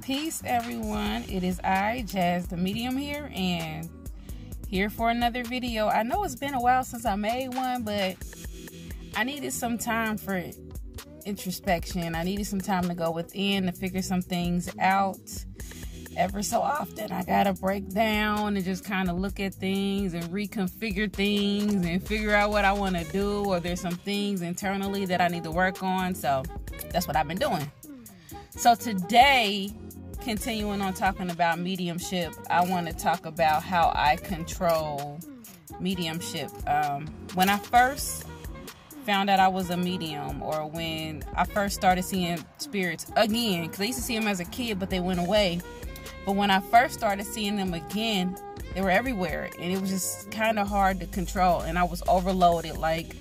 Peace, everyone. It is I, Jazz the Medium here, and here for another video. I know it's been a while since I made one, but I needed some time for introspection. I needed some time to go within to figure some things out. Ever so often, I gotta break down and just kind of look at things and reconfigure things and figure out what I want to do, or there's some things internally that I need to work on. So that's what I've been doing. So today, continuing on talking about mediumship, I want to talk about how I control mediumship. When I first found out I was a medium, or when I first started seeing spirits again, because I used to see them as a kid, but they went away. But when I first started seeing them again, they were everywhere, and it was just kind of hard to control, and I was overloaded. Like,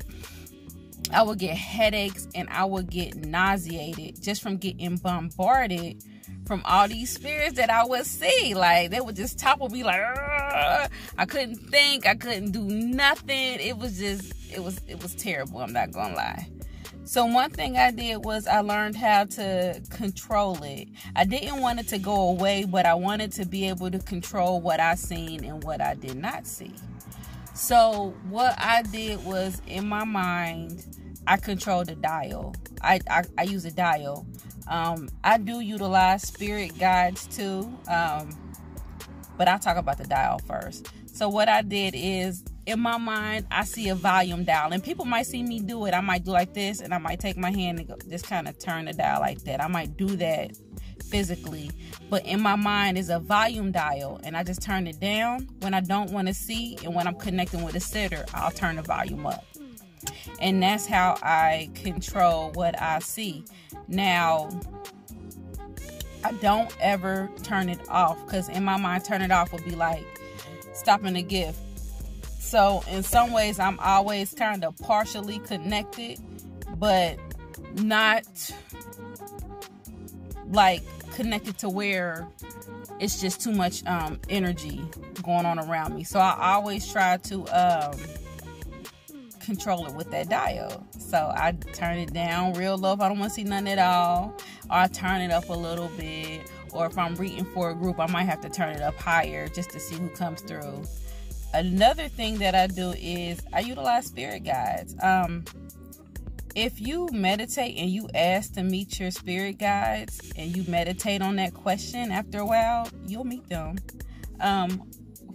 I would get headaches and I would get nauseated just from getting bombarded from all these spirits that I would see. Like, they would just topple me like, I couldn't think, I couldn't do nothing. It was just, it was terrible, I'm not gonna lie. So one thing I did was I learned how to control it. I didn't want it to go away, but I wanted to be able to control what I seen and what I did not see. So what I did was, in my mind, I controlled the dial. I use a dial. I do utilize spirit guides too, but I'll talk about the dial first. So what I did is, in my mind, I see a volume dial, and people might see me do it. I might do like this, and I might take my hand and go, just kind of turn the dial like that. I might do that physically, but in my mind is a volume dial, and I just turn it down when I don't want to see, and when I'm connecting with a sitter, I'll turn the volume up. And that's how I control what I see. Now, I don't ever turn it off, because in my mind, turn it off would be like stopping a gift. So in some ways, I'm always kind of partially connected, but not like connected to where it's just too much energy going on around me. So I always try to control it with that dial. So I turn it down real low if I don't want to see none at all, or I turn it up a little bit, or if I'm reading for a group, I might have to turn it up higher just to see who comes through. Another thing that I do is I utilize spirit guides. If you meditate and you ask to meet your spirit guides, and you meditate on that question, after a while, you'll meet them.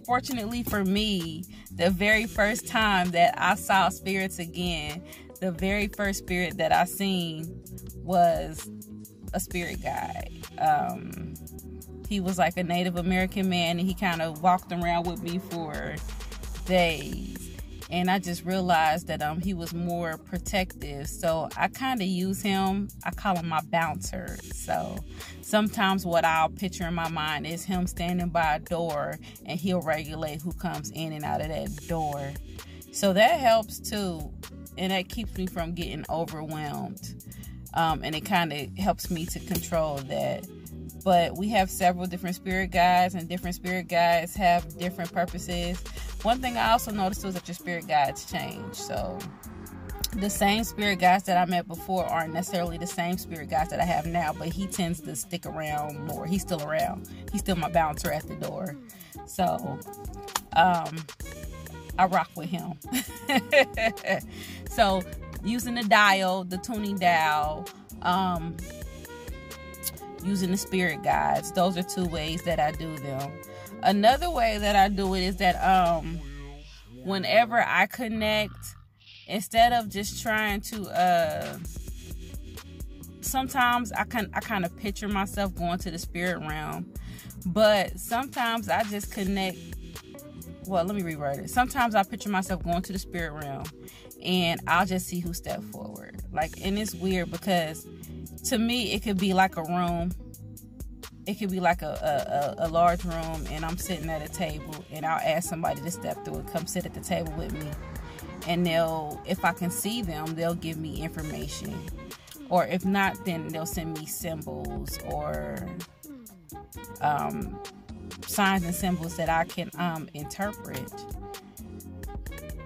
Fortunately for me, the very first time that I saw spirits again, the very first spirit that I seen was a spirit guide. He was like a Native American man, and he kind of walked around with me for days. And I just realized that he was more protective. So I kind of use him. I call him my bouncer. So sometimes what I'll picture in my mind is him standing by a door, and he'll regulate who comes in and out of that door. So that helps too. And that keeps me from getting overwhelmed. And it kind of helps me to control that. But we have several different spirit guides, and different spirit guides have different purposes. One thing I also noticed was that your spirit guides change. So the same spirit guides that I met before aren't necessarily the same spirit guides that I have now, but he tends to stick around more. He's still around. He's still my bouncer at the door. So I rock with him. So using the dial, the tuning dial, using the spirit guides, those are two ways that I do them. Another way that I do it is that whenever I connect, instead of just trying to sometimes I kind of picture myself going to the spirit realm, but sometimes I just connect. Well, let me reword it. Sometimes I picture myself going to the spirit realm, and I'll just see who stepped forward. Like, and it's weird because to me, it could be like a room. It could be like a large room, and I'm sitting at a table, and I'll ask somebody to step through and come sit at the table with me. And if I can see them, they'll give me information. Or if not, then they'll send me symbols or signs and symbols that I can interpret.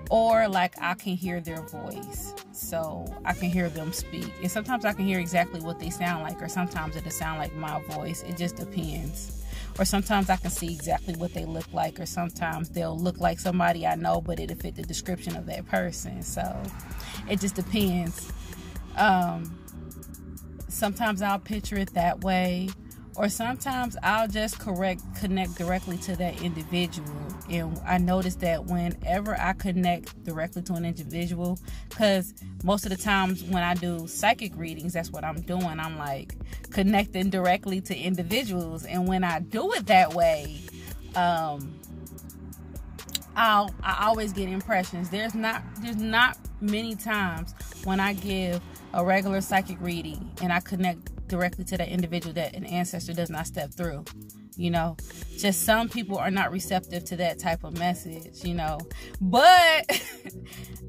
or like I can hear their voice, so I can hear them speak. And sometimes I can hear exactly what they sound like, or sometimes it'll sound like my voice. It just depends. Or sometimes I can see exactly what they look like, or sometimes they'll look like somebody I know, but it'll fit the description of that person. So it just depends. Sometimes I'll picture it that way, or sometimes I'll just connect directly to that individual. And I notice that whenever I connect directly to an individual, because most of the times when I do psychic readings, that's what I'm doing. I'm like connecting directly to individuals. And when I do it that way, I always get impressions. There's not many times when I give a regular psychic reading and I connect directly to that individual that an ancestor does not step through. You know, just some people are not receptive to that type of message, you know. But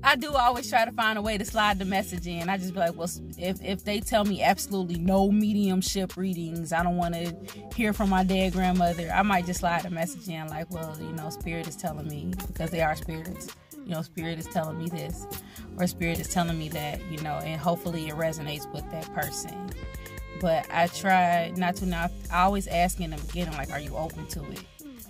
I do always try to find a way to slide the message in. I just be like, well, if they tell me absolutely no mediumship readings, I don't want to hear from my dead grandmother, I might just slide the message in like, well, you know, spirit is telling me, because they are spirits. You know, spirit is telling me this, or spirit is telling me that, you know, and hopefully it resonates with that person. But I try not to. Now, I always ask in the beginning, like, are you open to it?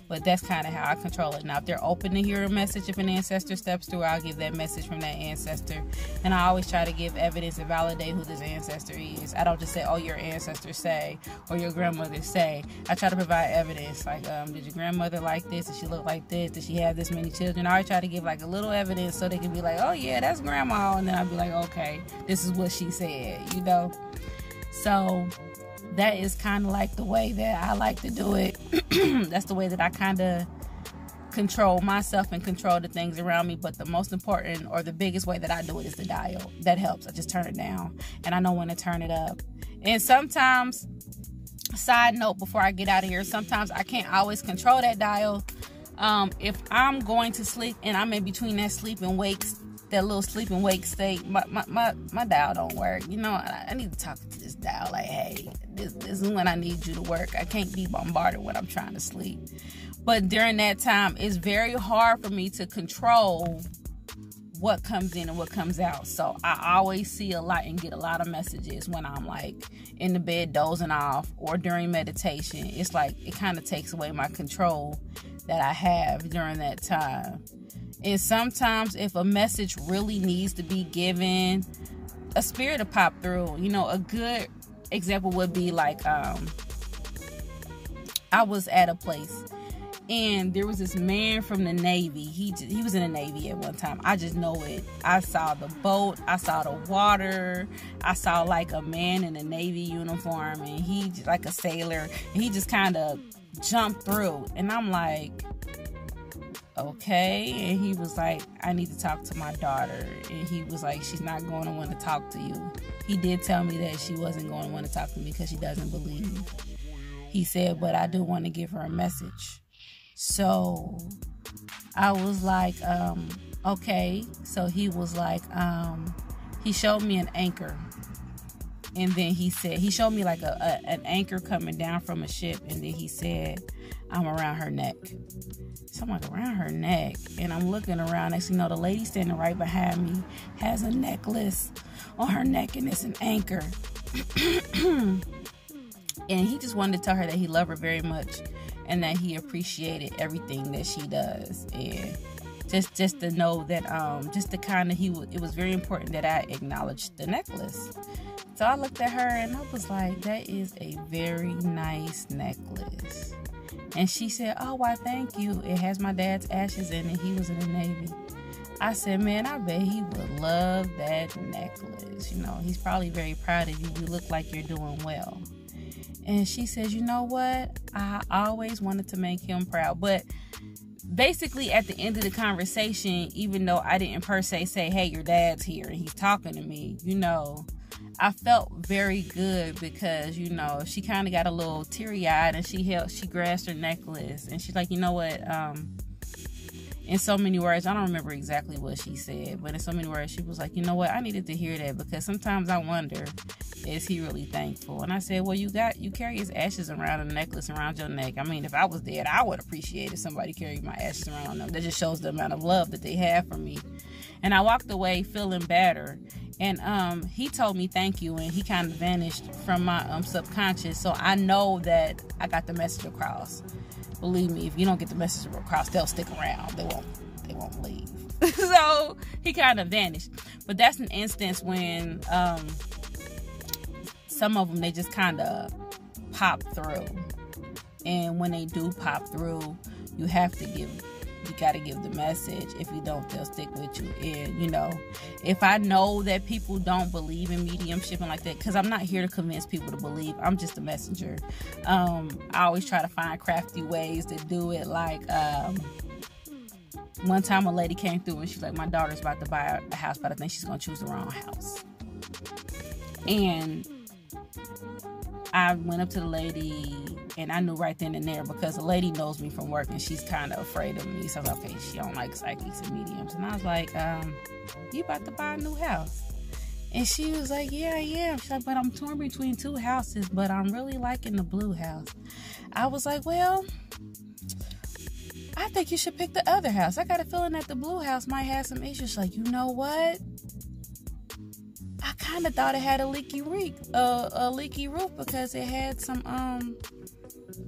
But that's kind of how I control it. Now, if they're open to hear a message, if an ancestor steps through, I'll give that message from that ancestor. And I always try to give evidence and validate who this ancestor is. I don't just say, oh, your ancestors say, or your grandmother say. I try to provide evidence. Like, did your grandmother like this? Did she look like this? Did she have this many children? I always try to give, like, a little evidence so they can be like, oh, yeah, that's grandma. And then I'll be like, okay, this is what she said, you know? So that is kind of like the way that I like to do it. That's the way that I kind of control myself and control the things around me. But the most important, or the biggest way that I do it, is the dial. That helps. I just turn it down and I know when to turn it up. And sometimes, side note before I get out of here, sometimes I can't always control that dial. If I'm going to sleep and I'm in between that sleep and wake, that little sleep and wake state, my dial don't work. You know, I need to talk to this dial like, hey, this is when I need you to work. I can't be bombarded when I'm trying to sleep. But during that time, it's very hard for me to control what comes in and what comes out. So I always see a lot and get a lot of messages when I'm like in the bed dozing off or during meditation. It's like it kind of takes away my control that I have during that time. And sometimes if a message really needs to be given, a spirit will pop through. You know, a good example would be like, I was at a place and there was this man from the Navy. He was in the Navy at one time. I just know it. I saw the boat. I saw the water. I saw like a man in a Navy uniform, and he like a sailor. And he just kind of jumped through. And I'm like, okay. And he was like, I need to talk to my daughter. And he was like, she's not going to want to talk to you. He did tell me that she wasn't going to want to talk to me because she doesn't believe. He said, but I do want to give her a message. So I was like, okay. So he was like, he showed me an anchor. And then he showed me like an anchor coming down from a ship. And then he said, I'm around her neck. So I'm like, around her neck? And I'm looking around. Next thing you know, the lady standing right behind me has a necklace on her neck, and it's an anchor. And he just wanted to tell her that he loved her very much and that he appreciated everything that she does. And just to know that, just to kind of, it was very important that I acknowledged the necklace. So I looked at her and I was like, that is a very nice necklace. And she said, oh, why, thank you. It has my dad's ashes in it. He was in the Navy. I said, man, I bet he would love that necklace. You know, he's probably very proud of you. You look like you're doing well. And she says, you know what? I always wanted to make him proud. But basically at the end of the conversation, even though I didn't per se say, hey, your dad's here and he's talking to me, you know, I felt very good because, you know, she kind of got a little teary-eyed and she grasped her necklace and she's like, you know what, in so many words, I don't remember exactly what she said, but in so many words, she was like, you know what, I needed to hear that because sometimes I wonder, is he really thankful? And I said, well, you carry his ashes around a necklace around your neck. I mean, if I was dead, I would appreciate if somebody carried my ashes around them. That just shows the amount of love that they have for me. And I walked away feeling better. And he told me thank you, and he kind of vanished from my subconscious. So I know that I got the message across. Believe me, if you don't get the message across, they'll stick around. They won't leave. So he kind of vanished. But that's an instance when some of them, they just kind of pop through. And when they do pop through, you got to give the message. If you don't, they'll stick with you. And, you know, if I know that people don't believe in mediumship and like that, because I'm not here to convince people to believe. I'm just a messenger. I always try to find crafty ways to do it. Like, one time a lady came through and she's like, my daughter's about to buy a house, but I think she's going to choose the wrong house. And I went up to the lady, and I knew right then and there, because the lady knows me from work and she's kind of afraid of me. So I was like, okay, she don't like psychics and mediums. And I was like, you about to buy a new house? And she was like, yeah, I am. She's like, but I'm torn between two houses, but I'm really liking the blue house. I was like, well, I think you should pick the other house. I got a feeling that the blue house might have some issues. Like, you know what? I kind of thought it had a leaky roof because it had some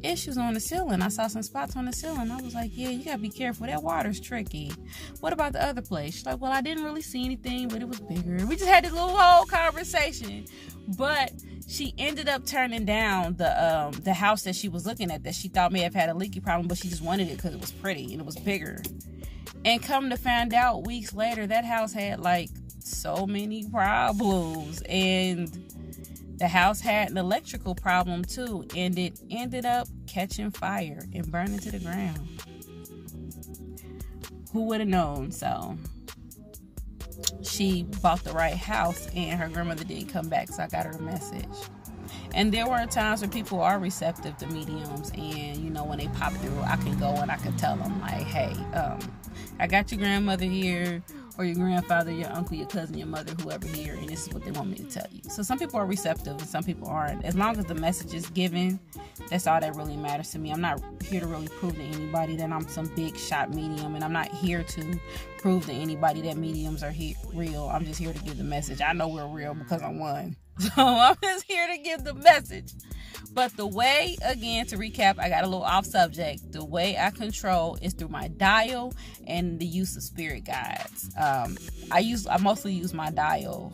issues on the ceiling. I saw some spots on the ceiling. I was like, yeah, you gotta be careful. That water's tricky. What about the other place? She's like, well, I didn't really see anything, but it was bigger. We just had this little whole conversation. But she ended up turning down the house that she was looking at, that she thought may have had a leaky problem, but she just wanted it because it was pretty and it was bigger. And come to find out, weeks later, that house had like so many problems, and the house had an electrical problem too, and it ended up catching fire and burning to the ground. Who would have known? So she bought the right house, and her grandmother didn't come back, so I got her a message. And there were times when people are receptive to mediums, and you know, when they pop through, I can go and I can tell them like, hey, I got your grandmother here, or your grandfather, your uncle, your cousin, your mother, whoever here, and this is what they want me to tell you. So some people are receptive and some people aren't. As long as the message is given, that's all that really matters to me. I'm not here to really prove to anybody that I'm some big shot medium, and I'm not here to prove to anybody that mediums are real. I'm just here to give the message. I know we're real because I'm one. So I'm just here to give the message. But the way, again, to recap, I got a little off subject. The way I control is through my dial and the use of spirit guides. I mostly use my dial,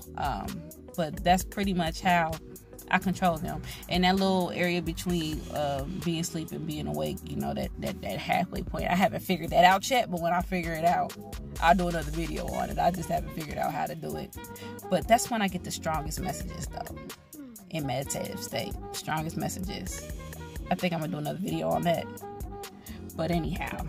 but that's pretty much how I control them. And that little area between being asleep and being awake, you know, that halfway point. I haven't figured that out yet, but when I figure it out, I'll do another video on it. I just haven't figured out how to do it. But that's when I get the strongest messages, though. In meditative state, strongest messages. I think I'm gonna do another video on that. But anyhow,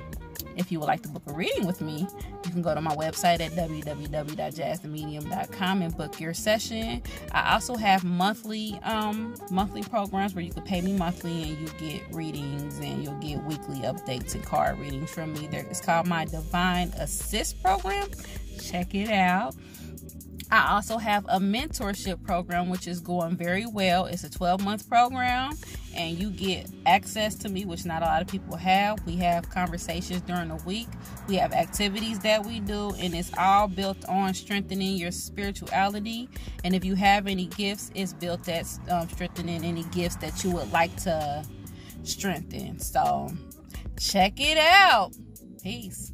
if you would like to book a reading with me, you can go to my website at www.jazzthemedium.com and book your session. I also have monthly programs where you can pay me monthly and you get readings, and you'll get weekly updates and card readings from me. It's called my Divine Assist program. Check it out. I also have a mentorship program, which is going very well. It's a 12-month program, and you get access to me, which not a lot of people have. We have conversations during the week. We have activities that we do, and it's all built on strengthening your spirituality. And if you have any gifts, it's built at strengthening any gifts that you would like to strengthen. So check it out. Peace.